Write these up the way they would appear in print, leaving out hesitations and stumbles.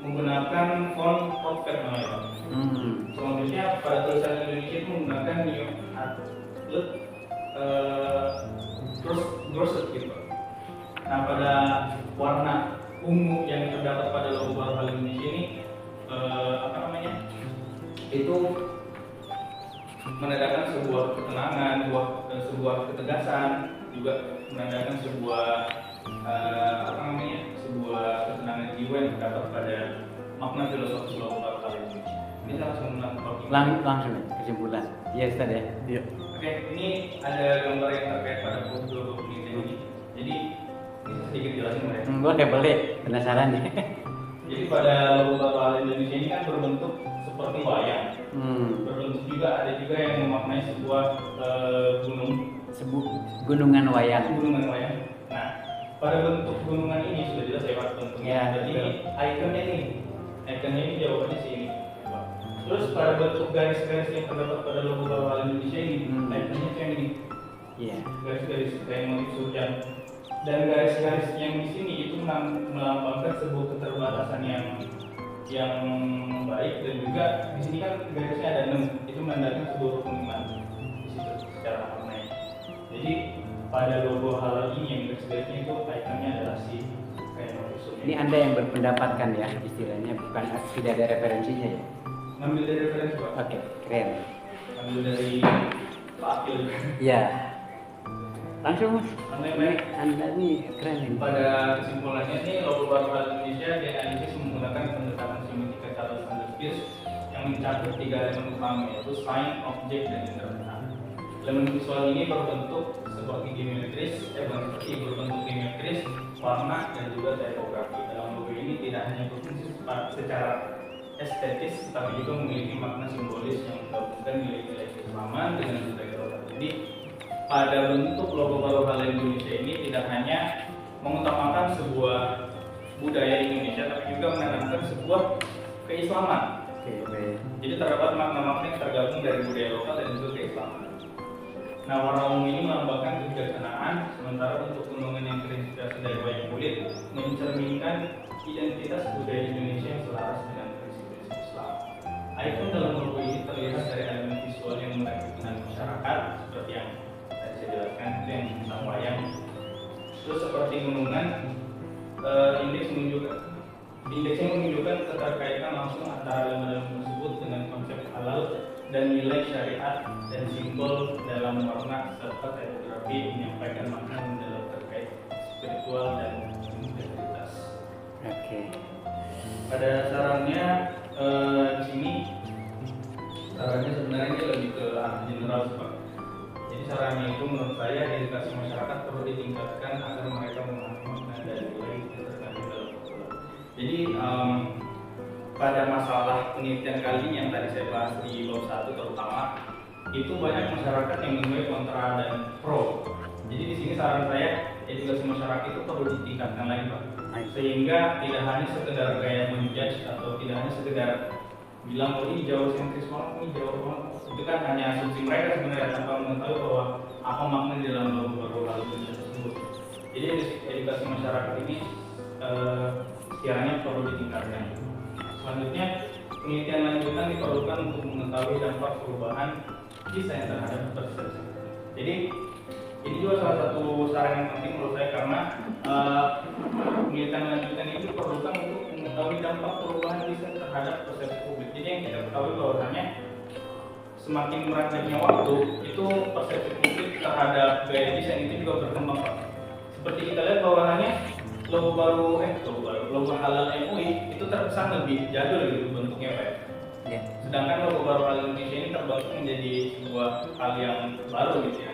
menggunakan font Prophet namanya. Selanjutnya pada tulisan Indonesia itu menggunakan New Atlet Grosset gitu. Nah pada warna ungu yang terdapat pada logo Baru Hal Indonesia ini itu menandakan sebuah ketenangan, sebuah ketegasan, juga menandakan sebuah sebuah ketenangan jiwa yang terdapat pada makna filosofis logo Baru Hal Indonesia. Ini saya langsung langsung kesimpulan. Iya Ustaz ya. Iya. Oke, ini ada gambar yang terkait pada logo penelitian ini. Jadi ini sedikit jelasin mereka. Boleh, penasaran ya. Jadi pada logo Baru Hal Indonesia ini kan berbentuk seperti wayang. Berbentuk juga ada juga yang memaknai sebuah gunungan wayang. Gunungan wayang. Nah, pada bentuk gunungan ini sudah jelas ya Pak bentuknya. Ya, jadi ikonnya ini jawabannya sini. Terus pada bentuk garis-garis yang terdapat pada logo Baru Hal Indonesia ini, ikonnya itu yang ini. Iya. Garis-garis kayak motif hujan. Dan garis-garis yang di sini itu melambangkan sebuah keterbatasan yang baik, dan juga di sini kan garisnya ada 6, itu menandakan sebuah rukun iman di situ secara maknanya. Jadi pada logo halal ini yang garis-garisnya itu ikonnya adalah si kayak motif. Ini Anda yang berpendapat kan ya istilahnya, bukan tidak ada referensinya ya? Ngambil dari referensi Pak. Oke, keren. Ngambil dari Pak Akil. Iya. Langsung Mas. Anda ini keren ini. Pada kesimpulannya ini logo Baru Hal Indonesia dianalisis menggunakan pendekatan semiotika Charles Sanders Peirce yang mencakup 3 elemen utama, yaitu sign, objek, dan interpretan. Elemen visual ini berbentuk berbentuk geometris, warna, dan juga typografi. Dalam logo ini tidak hanya berfungsi secara estetis, tapi juga memiliki makna simbolis yang menggabungkan nilai-nilai keislaman dengan budaya lokal. Jadi pada bentuk logo Baru Hal Indonesia ini tidak hanya mengutamakan sebuah budaya Indonesia, tapi juga menanamkan sebuah keislaman. Jadi terdapat makna-makna yang tergabung dari budaya lokal dan juga keislaman. Nah, warna ungu ini melambangkan kebijaksanaan, sementara untuk gunungan yang terinspirasi dari wayang kulit mencerminkan identitas budaya Indonesia yang selaras dengan prinsip-prinsip Islam. Ikon dalam logo ini terlihat dari elemen visual yang merepresentasikan masyarakat, seperti yang tadi saya jelaskan, itu yang tentang wayang. Terus seperti gunungan, indeksnya menunjukkan keterkaitan langsung antara elemen tersebut dengan konsep halal dan nilai syariat, dan simbol dalam warna serta typografi menyampaikan makna mendalam terkait spiritual dan integritas. Pada sarannya di sini sarannya sebenarnya ini lebih ke arah general Pak. Jadi sarannya itu menurut saya edukasi masyarakat perlu ditingkatkan agar mereka memahami makna dan nilai yang terkandung dalam logo. Jadi pada masalah penelitian kali ini yang tadi saya bahas di bab 1 terutama, itu banyak masyarakat yang menemui kontra dan pro. Jadi di sini saran saya edukasi masyarakat itu perlu ditingkatkan lagi Pak, sehingga tidak hanya sekedar kayak menjudge atau tidak hanya sekedar bilang oh ini Jawa sentris banget, ini Jawa banget. Itu kan hanya asumsi mereka sebenarnya tanpa mengetahui bahwa apa makna di dalam logo Baru Hal Indonesia tersebut. Jadi edukasi masyarakat ini sekiranya perlu ditingkatkan. Selanjutnya, penelitian lanjutan diperlukan untuk mengetahui dampak perubahan desain terhadap persepsi. Jadi ini juga salah satu saran yang penting menurut saya, karena penelitian lanjutan itu diperlukan untuk mengetahui dampak perubahan desain terhadap persepsi publik. Jadi yang kita ketahui bahwasanya semakin beranjaknya waktu, itu persepsi publik terhadap gaya desain itu juga berkembang. Seperti kita lihat bahwasanya logo halal MUI itu terkesan lebih jadul gitu bentuknya Pak. Sedangkan logo Baru Hal Indonesia ini terbentuk menjadi sebuah hal yang baru gitu ya,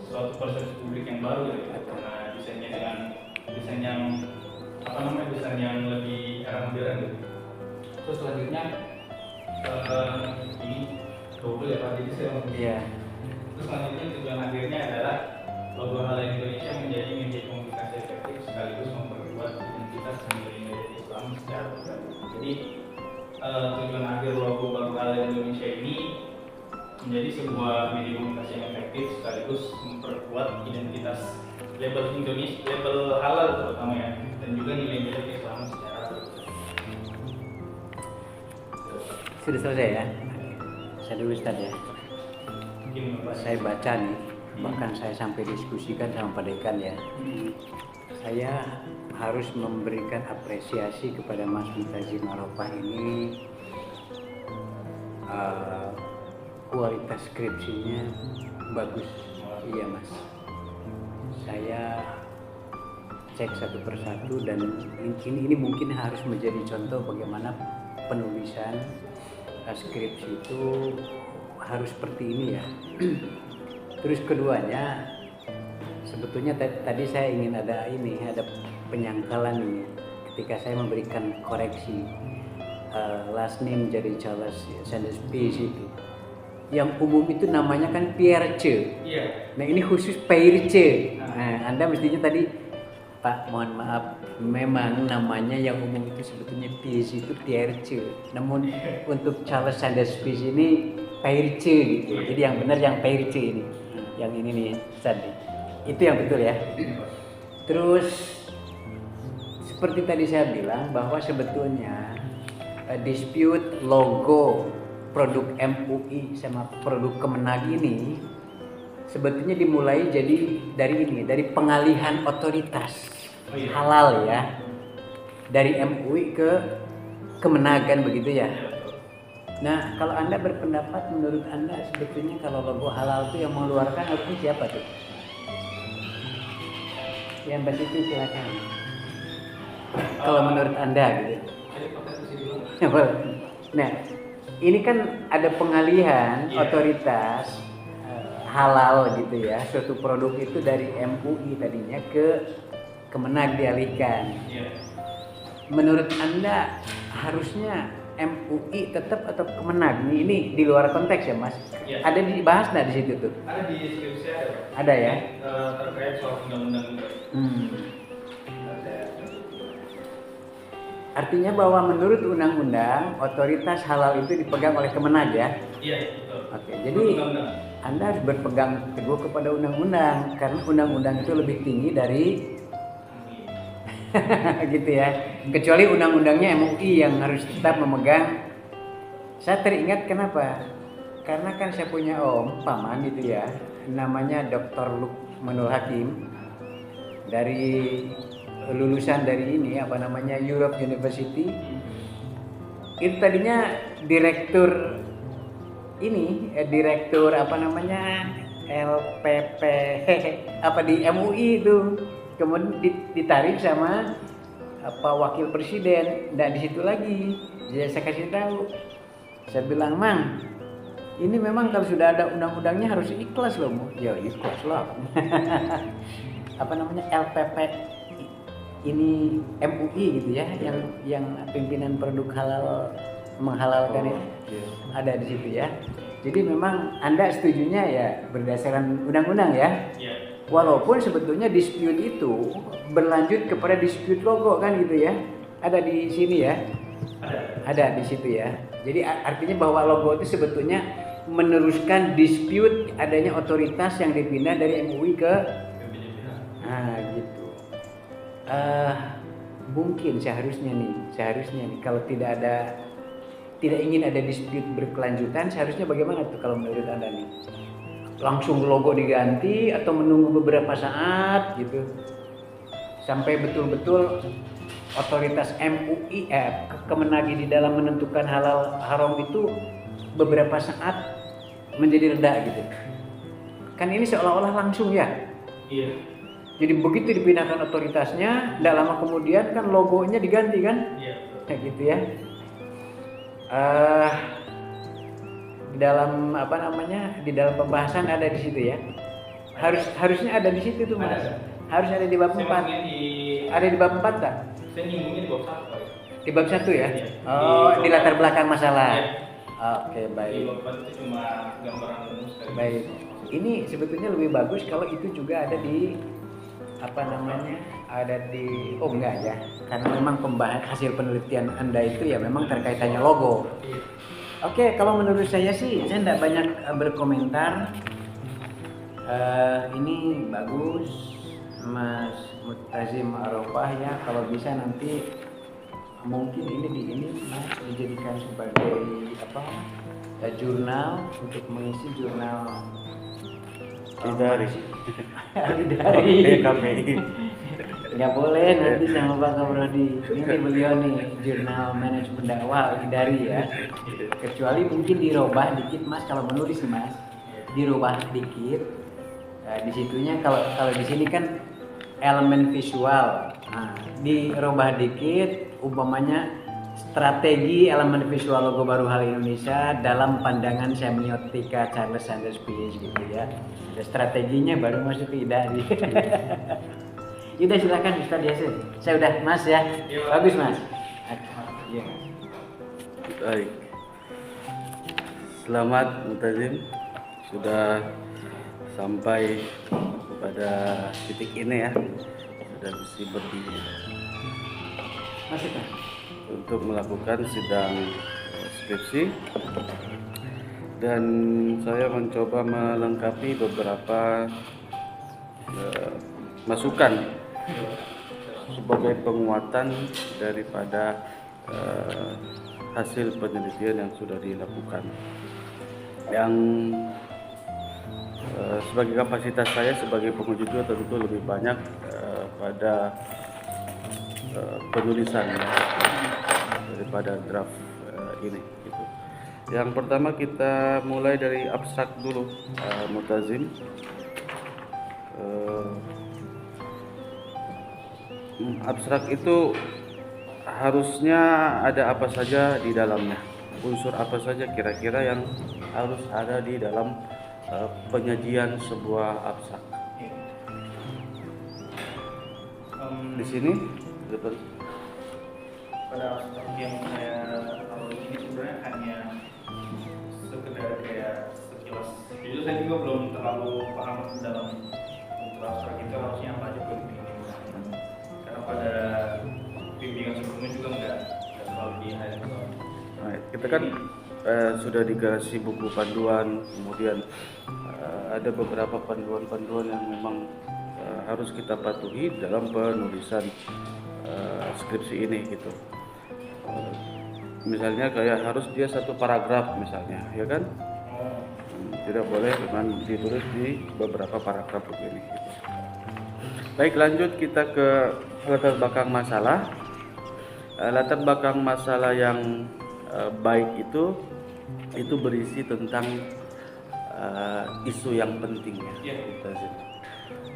suatu persepsi publik yang baru gitu, karena desainnya dengan desain yang lebih era modern gitu. Terus selanjutnya ini double ya Pak, jadi saya terus selanjutnya tujuan akhirnya adalah logo halal Indonesia menjadi media komunikasi efektif sekaligus memperkuat identitas nilai-nilai Islam secara beragam. Jadi tujuan akhir logo Baru Hal Indonesia ini menjadi sebuah media komunikasi yang efektif sekaligus memperkuat identitas label Indonesia, label halal terutama ya, dan juga nilai-nilai Islam secara beragam. Sudah selesai ya? Saya dulu Ustaz ya. Mungkin Bapak. Saya baca nih, bahkan saya sampai diskusikan sama Pak Dekan ya. Saya harus memberikan apresiasi kepada Mas Mutazim Arofah ini. Kualitas skripsinya bagus. Iya Mas. Saya cek satu persatu dan ini mungkin harus menjadi contoh bagaimana penulisan skripsi itu harus seperti ini ya. Terus keduanya, sebetulnya tadi saya ingin ada penyangkalan ini ketika saya memberikan koreksi last name jadi Charles Sanders Peirce itu. Yang umum itu namanya kan Peirce. Iya. Nah ini khusus Peirce. Nah, Anda mestinya tadi, Pak, mohon maaf, memang namanya yang umum itu sebetulnya Peirce itu Peirce. Namun untuk Charles Sanders Peirce ini Peirce gitu. Jadi yang benar yang Peirce ini. Yang ini nih tadi. Itu yang betul ya. Terus seperti tadi saya bilang bahwa sebetulnya dispute logo produk MUI sama produk Kemenag ini sebetulnya dimulai dari pengalihan otoritas halal ya, dari MUI ke Kemenag kan begitu ya. Nah kalau Anda berpendapat, menurut Anda sebetulnya kalau logo halal itu yang mengeluarkan harusnya siapa tuh? Yang Mbak Siti silakan. Kalau menurut Anda gitu. Nah ini kan ada pengalihan otoritas halal gitu ya, suatu produk itu dari MUI tadinya ke Kemenag dialihkan. Menurut Anda harusnya MUI tetap atau Kemenag? Ini di luar konteks ya Mas? Ada dibahas nggak di situ tuh? Ada di skripsi ada. Ada ya? Terkait soal undang-undang. Artinya bahwa menurut undang-undang otoritas halal itu dipegang oleh Kemenag ya? Iya, betul. Oke, jadi Anda harus berpegang teguh kepada undang-undang karena undang-undang itu lebih tinggi dari gitu ya. Kecuali undang-undangnya MUI yang harus tetap memegang. Saya teringat kenapa? Karena kan saya punya paman itu ya, namanya Dr. Lukmanul Hakim dari lulusan dari Europe University. Itu tadinya direktur LPP di MUI itu. Kemudian ditarik sama wakil presiden. Di situ lagi. Jadi saya kasih tahu. Saya bilang, "Mang, ini memang kalau sudah ada undang-undangnya harus ikhlas loh." Ya ikhlas lah. LPP ini MUI gitu ya, yang pimpinan produk halal menghalalkan itu ada di situ ya. Jadi memang Anda setujunya ya berdasarkan undang-undang ya. Walaupun sebetulnya dispute itu berlanjut kepada dispute logo kan gitu ya. Ada di sini ya. Ada di situ ya. Jadi artinya bahwa logo itu sebetulnya meneruskan dispute adanya otoritas yang dipindah dari MUI ke gitu. Mungkin seharusnya nih kalau tidak ingin ada dispute berkelanjutan, seharusnya bagaimana tuh kalau menurut Anda nih? Langsung logo diganti atau menunggu beberapa saat gitu sampai betul-betul otoritas MUI Kemenag di dalam menentukan halal haram itu beberapa saat menjadi reda gitu. Kan ini seolah-olah langsung ya. Iya. Jadi begitu dipindahkan otoritasnya, tidak lama kemudian kan logonya diganti kan? Iya. Kayak gitu ya. Di dalam di dalam pembahasan ada di situ ya. Harusnya ada di situ tuh Mas. Harus ada di bab 4. Ada di bab 4 tak? Saya nyinggungnya di bab 1. Di bab 1 ya? Iya. Di latar belakang masalah. Iya. Oke, baik. Di bab 4 itu cuma gambaran umum sekali. Baik. Ini sebetulnya lebih bagus kalau itu juga ada di enggak ya, karena memang hasil penelitian Anda itu ya memang terkaitannya logo. Oke, kalau menurut saya sih saya tidak banyak berkomentar. Ini bagus Mas Mutazim Arofah ya, kalau bisa nanti mungkin ini Mas dijadikan sebagai apa? Jurnal untuk mengisi jurnal Dari dari KPI. nggak boleh nanti sama Pak Kaprodi. Ini beliau nih jurnal manajemen dakwah dari ya. Kecuali mungkin dirubah dikit Mas kalau menulis nih Mas, dirubah dikit. Di situnya kalau di sini kan elemen visual. Nah, dirubah dikit umpamanya strategi elemen visual logo Baru Hal Indonesia dalam pandangan semiotika Charles Sanders Peirce gitu ya. Ada strateginya baru masuk ke IDARI. Udah silakan Ustaz Yasin. Saya udah Mas ya. Bagus Mas. Iya. Baik. Selamat Mutazim, sudah sampai pada titik ini ya. Sudah bisa berdiri Masuk Mas. untuk melakukan sidang skripsi, dan saya mencoba melengkapi beberapa masukan sebagai penguatan daripada hasil penelitian yang sudah dilakukan. Yang sebagai kapasitas saya sebagai penguji juga tentu lebih banyak pada penulisan daripada draft ini gitu. Yang pertama kita mulai dari abstrak dulu, Mutazim. Abstrak itu harusnya ada apa saja di dalamnya, unsur apa saja kira-kira yang harus ada di dalam penyajian sebuah abstrak. Di sini pada abstrak yang saya tahu ini sebenarnya hanya sekedar kayak sekilas. Jujur saya juga belum terlalu paham dalam untuk abstrak itu harusnya apa aja pentingnya. Karena pada bimbingan sebelumnya juga nggak terlalu di highlight. nah, kita kan sudah dikasih buku panduan, kemudian ada beberapa panduan-panduan yang memang harus kita patuhi dalam penulisan skripsi ini gitu. Misalnya kayak harus dia satu paragraf misalnya, ya kan? Tidak boleh dengan ditulis di beberapa paragraf begini. Gitu. Baik, lanjut kita ke latar belakang masalah. Latar belakang masalah yang baik itu berisi tentang isu yang penting ya.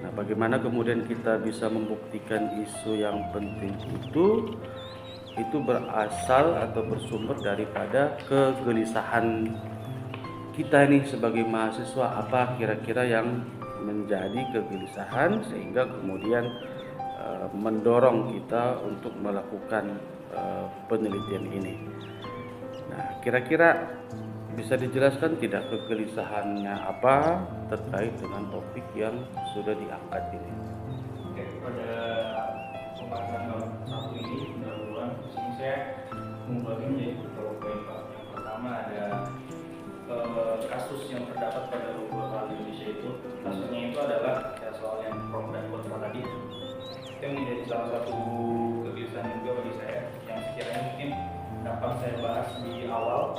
Nah, bagaimana kemudian kita bisa membuktikan isu yang penting itu berasal atau bersumber daripada kegelisahan kita nih sebagai mahasiswa, apa kira-kira yang menjadi kegelisahan sehingga kemudian mendorong kita untuk melakukan penelitian ini. Nah, kira-kira bisa dijelaskan tidak kegelisahannya apa terkait dengan topik yang sudah diangkat ini? Oke, pada pembahasan satu ini pendahuluan, disini saya membagi menjadi beberapa poin Pak. Yang pertama ada kasus yang terdapat pada logo Hal Indonesia itu. Kasusnya itu adalah ya, soal yang pro dan kontra tadi. Itu menjadi salah satu kegelisahan juga bagi saya yang sekiranya mungkin dapat saya bahas di awal.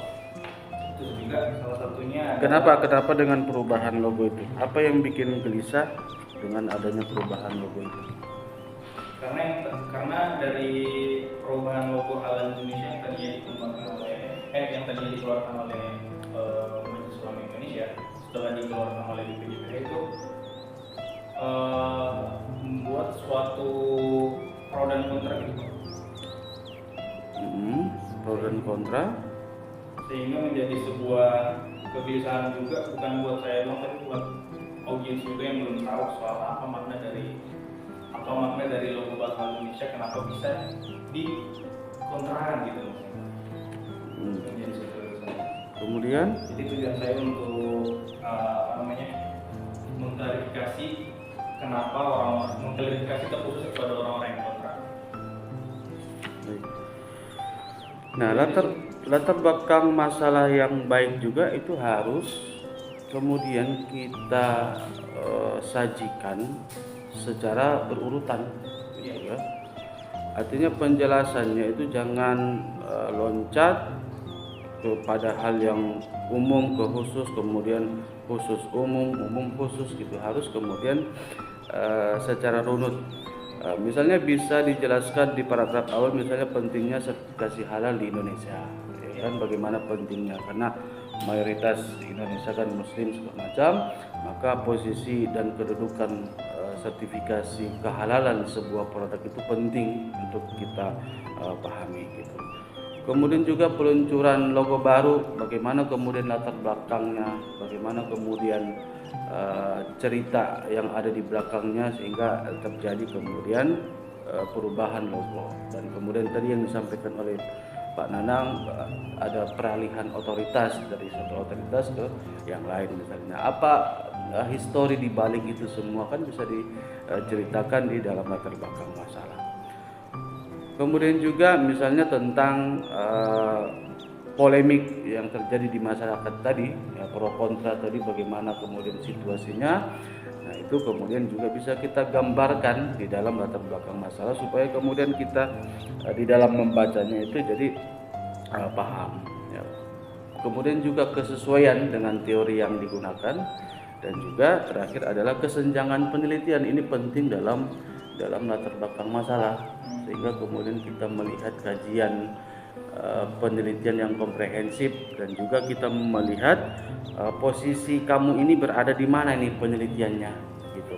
Terus juga salah satunya Kenapa dengan perubahan logo itu? Apa yang bikin gelisah dengan adanya perubahan logo itu? Karena dari perubahan logo Hal Indonesia yang tadinya dikembangkan oleh yang tadinya dikeluarkan oleh Majelis Ulama Indonesia setelah dikeluarkan oleh BPJPH itu membuat suatu pro dan kontra gitu. Pro dan kontra. Sehingga menjadi sebuah kegelisahan juga, bukan buat saya doang tapi buat audiens juga yang belum tahu soal apa makna dari logo Baru Hal Indonesia, kenapa bisa dikontrakan gitu. Menjadi sebuah kegelisahan. Kemudian Jadi tujuan saya untuk mengklarifikasi kenapa mengklarifikasi terkhusus kepada orang-orang yang kontra. Nah, latar belakang masalah yang baik juga itu harus kemudian kita sajikan secara berurutan, gitu ya. Artinya penjelasannya itu jangan loncat kepada hal yang umum ke khusus, kemudian khusus umum, umum khusus gitu, harus kemudian secara runut. Misalnya bisa dijelaskan di paragraf awal, misalnya pentingnya sertifikasi halal di Indonesia, ya kan, bagaimana pentingnya, karena mayoritas Indonesia kan Muslim segala macam, maka posisi dan kedudukan sertifikasi kehalalan sebuah produk itu penting untuk kita pahami gitu. Kemudian juga peluncuran logo baru, bagaimana kemudian latar belakangnya, bagaimana kemudian cerita yang ada di belakangnya sehingga terjadi kemudian perubahan logo. Dan kemudian tadi yang disampaikan oleh Pak Nanang, ada peralihan otoritas dari satu otoritas ke yang lain misalnya. Apa histori di balik itu semua kan bisa diceritakan di dalam latar belakang masalah. Kemudian juga misalnya tentang polemik yang terjadi di masyarakat tadi, ya, pro kontra tadi, bagaimana kemudian situasinya. Nah, itu kemudian juga bisa kita gambarkan di dalam latar belakang masalah supaya kemudian kita di dalam membacanya itu jadi paham. Ya. Kemudian juga kesesuaian dengan teori yang digunakan, dan juga terakhir adalah kesenjangan penelitian. Ini penting dalam latar belakang masalah, sehingga kemudian kita melihat kajian penelitian yang komprehensif, dan juga kita melihat posisi kamu ini berada di mana nih penelitiannya gitu.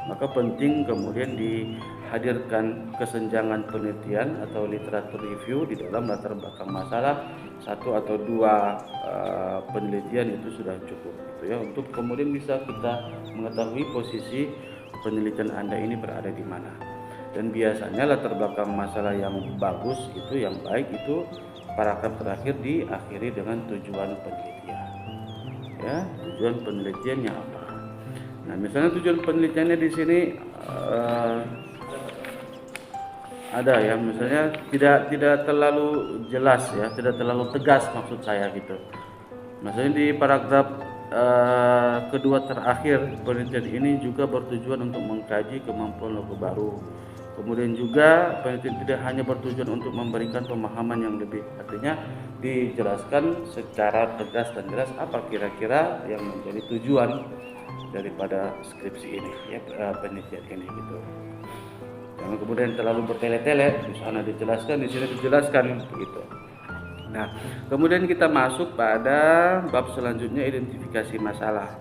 Maka penting kemudian dihadirkan kesenjangan penelitian atau literatur review di dalam latar belakang masalah. 1 atau 2 penelitian itu sudah cukup gitu ya, untuk kemudian bisa kita mengetahui posisi penelitian Anda ini berada di mana. Dan biasanya latar belakang masalah yang bagus itu, yang baik itu, paragraf terakhir diakhiri dengan tujuan penelitian. Ya, tujuan penelitiannya apa? Nah, misalnya tujuan penelitiannya di sini ada ya, misalnya tidak terlalu jelas ya, tidak terlalu tegas maksud saya gitu. Misalnya di paragraf kedua terakhir, penelitian ini juga bertujuan untuk mengkaji kemampuan logo baru. Kemudian juga penelitian tidak hanya bertujuan untuk memberikan pemahaman yang lebih, artinya dijelaskan secara tegas dan jelas apa kira-kira yang menjadi tujuan daripada skripsi ini ya, penelitian ini gitu. Jangan kemudian terlalu bertele-tele, di sana dijelaskan, di sini dijelaskan begitu. Nah, kemudian kita masuk pada bab selanjutnya, identifikasi masalah.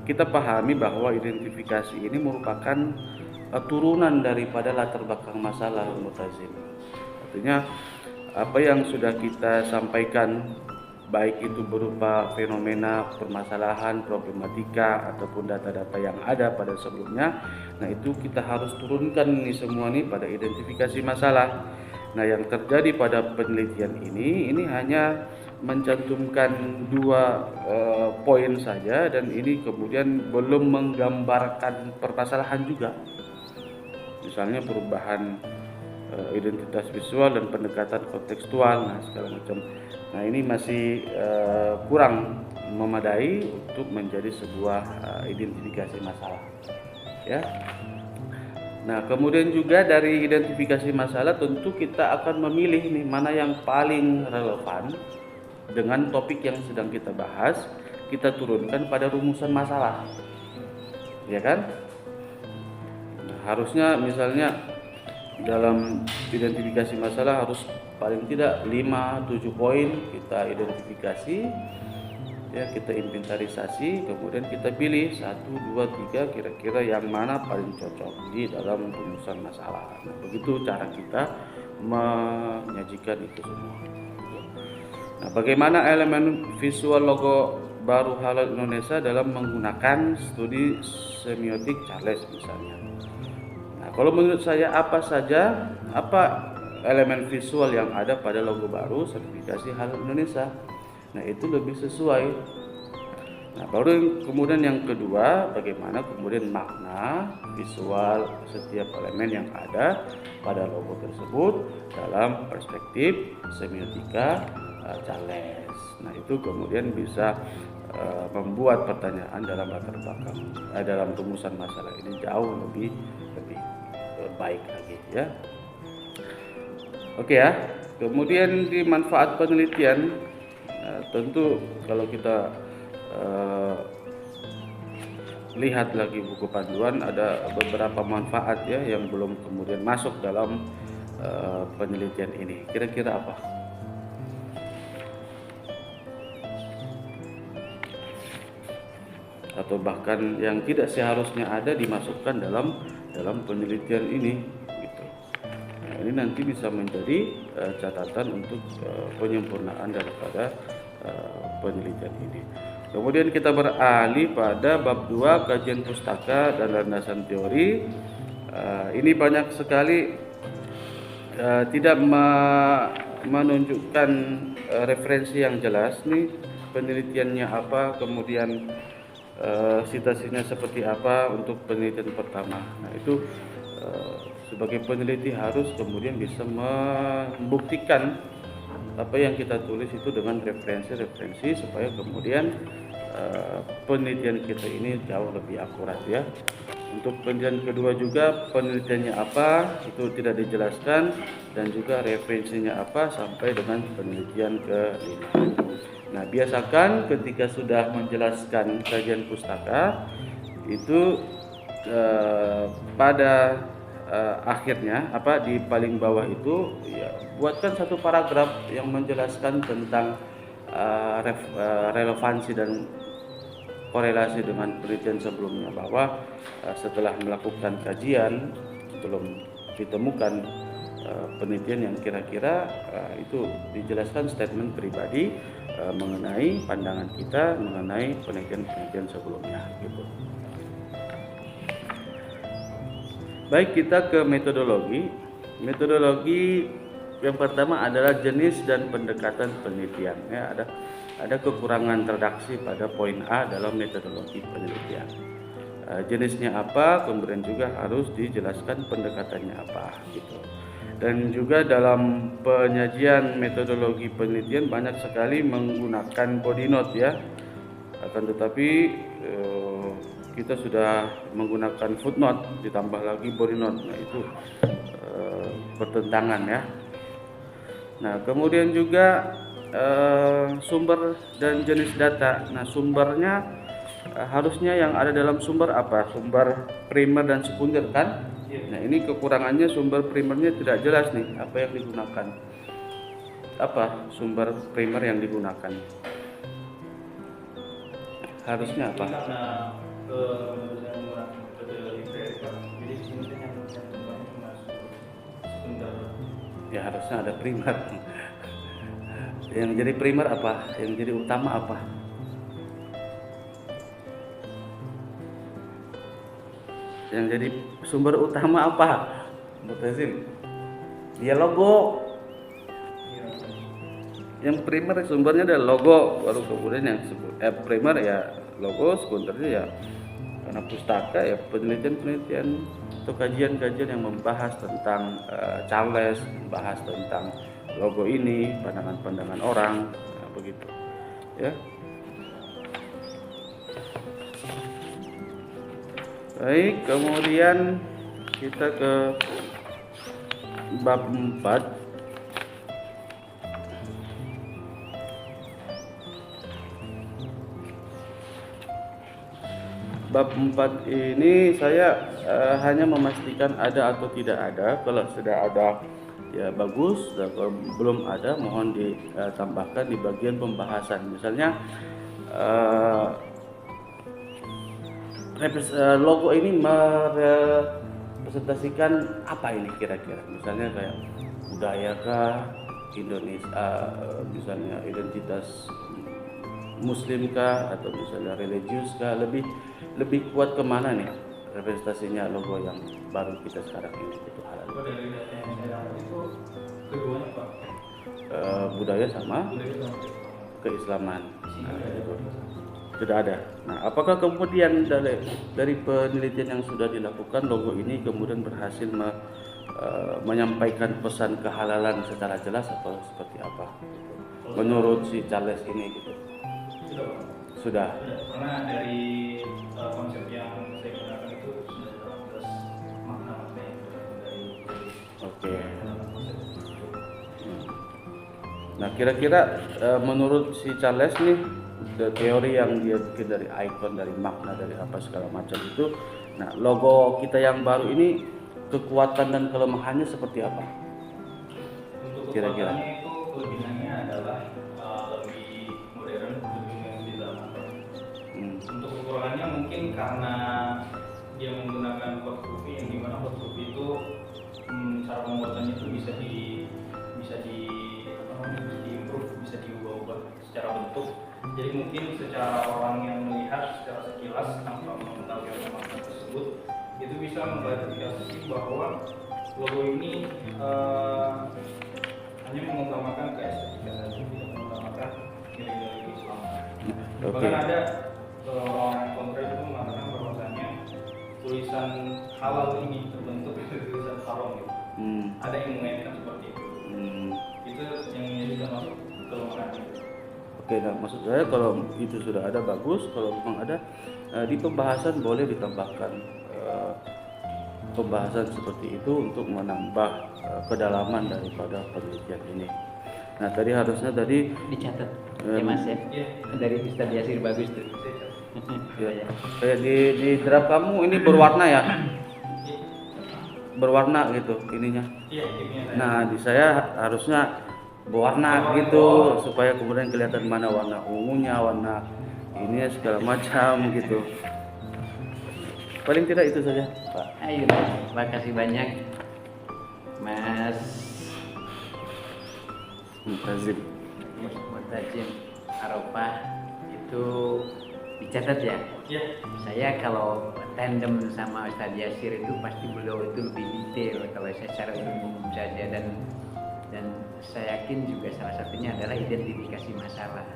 Kita pahami bahwa identifikasi ini merupakan turunan daripada latar belakang masalah mutazim. Artinya apa yang sudah kita sampaikan, baik itu berupa fenomena, permasalahan, problematika, ataupun data-data yang ada pada sebelumnya, nah itu kita harus turunkan ini semua nih pada identifikasi masalah. Nah, yang terjadi pada penelitian ini hanya mencantumkan 2 poin saja, dan ini kemudian belum menggambarkan permasalahan juga. Misalnya perubahan identitas visual dan pendekatan kontekstual, nah segala macam. Nah, ini masih kurang memadai untuk menjadi sebuah identifikasi masalah. Ya. Nah, kemudian juga dari identifikasi masalah tentu kita akan memilih nih mana yang paling relevan dengan topik yang sedang kita bahas, kita turunkan pada rumusan masalah. Ya kan? Nah, harusnya misalnya dalam identifikasi masalah harus paling tidak 5-7 poin kita identifikasi, ya, kita inventarisasi, kemudian kita pilih 1, 2, 3 kira-kira yang mana paling cocok di dalam rumusan masalah. Nah, begitu cara kita menyajikan itu semua. Nah, bagaimana elemen visual logo baru halal Indonesia dalam menggunakan studi semiotik Charles misalnya. Nah, kalau menurut saya apa elemen visual yang ada pada logo baru sertifikasi halal Indonesia? Nah, itu lebih sesuai. Nah, baru kemudian yang kedua, bagaimana kemudian makna visual setiap elemen yang ada pada logo tersebut dalam perspektif semiotika Charles. Nah, itu kemudian bisa membuat pertanyaan dalam latar belakang dalam rumusan masalah ini jauh lebih baik lagi ya. Oke ya. Kemudian di manfaat penelitian, tentu kalau kita lihat lagi buku panduan, ada beberapa manfaat ya yang belum kemudian masuk dalam penelitian ini. Kira-kira apa? Atau bahkan yang tidak seharusnya ada dimasukkan dalam penelitian ini gitu. Nah, ini nanti bisa menjadi catatan untuk penyempurnaan daripada penelitian ini. Kemudian kita beralih pada bab 2 kajian pustaka dan landasan teori. Ini banyak sekali tidak menunjukkan referensi yang jelas nih, penelitiannya apa, kemudian citasinya seperti apa untuk penelitian pertama. Nah, itu sebagai peneliti harus kemudian bisa membuktikan apa yang kita tulis itu dengan referensi-referensi supaya kemudian penelitian kita ini jauh lebih akurat ya. Untuk penelitian kedua juga penelitiannya apa itu tidak dijelaskan, dan juga referensinya apa sampai dengan penelitian kelima. Nah, biasakan ketika sudah menjelaskan kajian pustaka itu pada akhirnya di paling bawah itu ya, buatkan satu paragraf yang menjelaskan tentang relevansi dan korelasi dengan penelitian sebelumnya, bahwa setelah melakukan kajian belum ditemukan penelitian yang kira-kira itu dijelaskan statement pribadi mengenai pandangan kita mengenai penelitian sebelumnya gitu. Baik, kita ke metodologi. Metodologi yang pertama adalah jenis dan pendekatan penelitian. Ya, ada kekurangan redaksi pada poin A dalam metodologi penelitian. Jenisnya apa, kemudian juga harus dijelaskan pendekatannya apa gitu. Dan juga dalam penyajian metodologi penelitian banyak sekali menggunakan body note ya. Akan tetapi kita sudah menggunakan footnote ditambah lagi body note. Nah, itu bertentangan ya. Nah, kemudian juga sumber dan jenis data. Nah, sumbernya harusnya yang ada dalam sumber apa? Sumber primer dan sekunder kan? Nah, ini kekurangannya sumber primernya tidak jelas nih apa yang digunakan. Apa sumber primer yang digunakan? Harusnya apa? Karena menurut saya menggunakan metode empirical, jadi sebenarnya yang cuma sekunder. Ya, harusnya ada primer. Yang jadi primer apa? Yang jadi utama apa? Yang jadi sumber utama apa? Mutazil. Dia logo. Yang primer sumbernya adalah logo, baru kemudian yang primer ya logo, sekundernya ya karena pustaka ya penelitian atau kajian-kajian yang membahas tentang Charles, membahas tentang logo ini, pandangan-pandangan orang, nah, begitu ya. Baik, kemudian kita ke bab 4. Bab 4 ini saya hanya memastikan ada atau tidak ada. Kalau sudah ada ya bagus, kalau belum ada mohon ditambahkan di bagian pembahasan. Misalnya logo ini merepresentasikan apa ini kira-kira? Misalnya kayak budayakah Indonesia, misalnya identitas Muslimkah, atau misalnya religiuskah, lebih kuat kemana nih representasinya logo yang baru kita sekarang ini itu halal. Dari data yang saya dapat itu keduanya Pak. Budaya sama keislaman. Nah, itu sudah ada. Nah, apakah kemudian dari penelitian yang sudah dilakukan logo ini kemudian berhasil menyampaikan pesan kehalalan secara jelas atau seperti apa? Menurut si Charles ini gitu. Sudah. Karena dari konsep yang saya gunakan itu sudah 18 makna-makna yang dari Oke. Nah, kira-kira menurut si Charles nih, teori yang dia bikin dari icon, dari makna, dari apa segala macam itu, nah logo kita yang baru ini kekuatan dan kelemahannya seperti apa? Untuk Kira-kira. kekuatannya itu kelebihannya adalah lebih modern, lebih digital. Untuk kekurangannya mungkin karena dia menggunakan fotokopi, yang dimana fotokopi itu cara pembuatannya itu bisa di improve, bisa diubah-ubah secara bentuk. Jadi mungkin secara orang yang melihat secara sekilas tanpa mengetahui makna tersebut, itu bisa mengklarifikasi bahwa logo ini hanya mengutamakan keestetika saja, tidak mengutamakan nilai-nilai keislaman. Bahkan ada orang yang kontra itu mengatakan bahwasanya tulisan halal ini terbentuk dari tulisan haram gitu. Ada yang mengaitkan seperti itu. Itu yang menjadi termasuk kelemahan. Oke, nah maksud saya kalau itu sudah ada bagus, kalau memang ada di pembahasan boleh ditambahkan pembahasan seperti itu untuk menambah kedalaman daripada penelitian ini. Nah tadi harusnya Dicatat ya Mas ya. Dari Ustadz Yasir bagus tuh. ya, di draft kamu ini berwarna ya, berwarna gitu ininya. Nah di saya harusnya berwarna gitu supaya kemudian kelihatan mana warna ungunya, warna ini segala macam gitu. Paling tidak itu saja Pak. Ayo, terima kasih banyak Mas Mutazim. Mutazim Arafah. Itu dicatat ya. Saya kalau tandem sama Ustadz Yasir itu pasti beliau itu lebih detail. Kalau saya secara umum saja, dan saya yakin juga salah satunya adalah identifikasi masalah.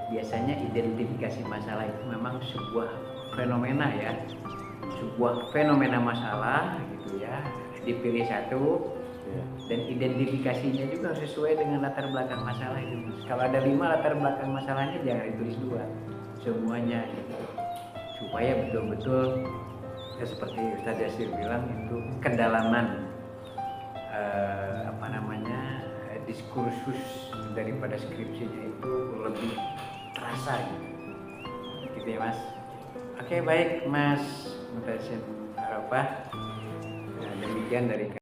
Biasanya identifikasi masalah itu memang sebuah fenomena ya, sebuah fenomena masalah gitu ya, dipilih satu dan identifikasinya juga sesuai dengan latar belakang masalah itu. Kalau ada 5 latar belakang masalahnya jangan ditulis 2 semuanya gitu. Supaya betul-betul ya, seperti Ustadz Yasir bilang itu kedalaman diskursus daripada skripsinya itu lebih terasa gitu ya Mas. Oke, baik Mas Mutazim Arafah. Nah, demikian dari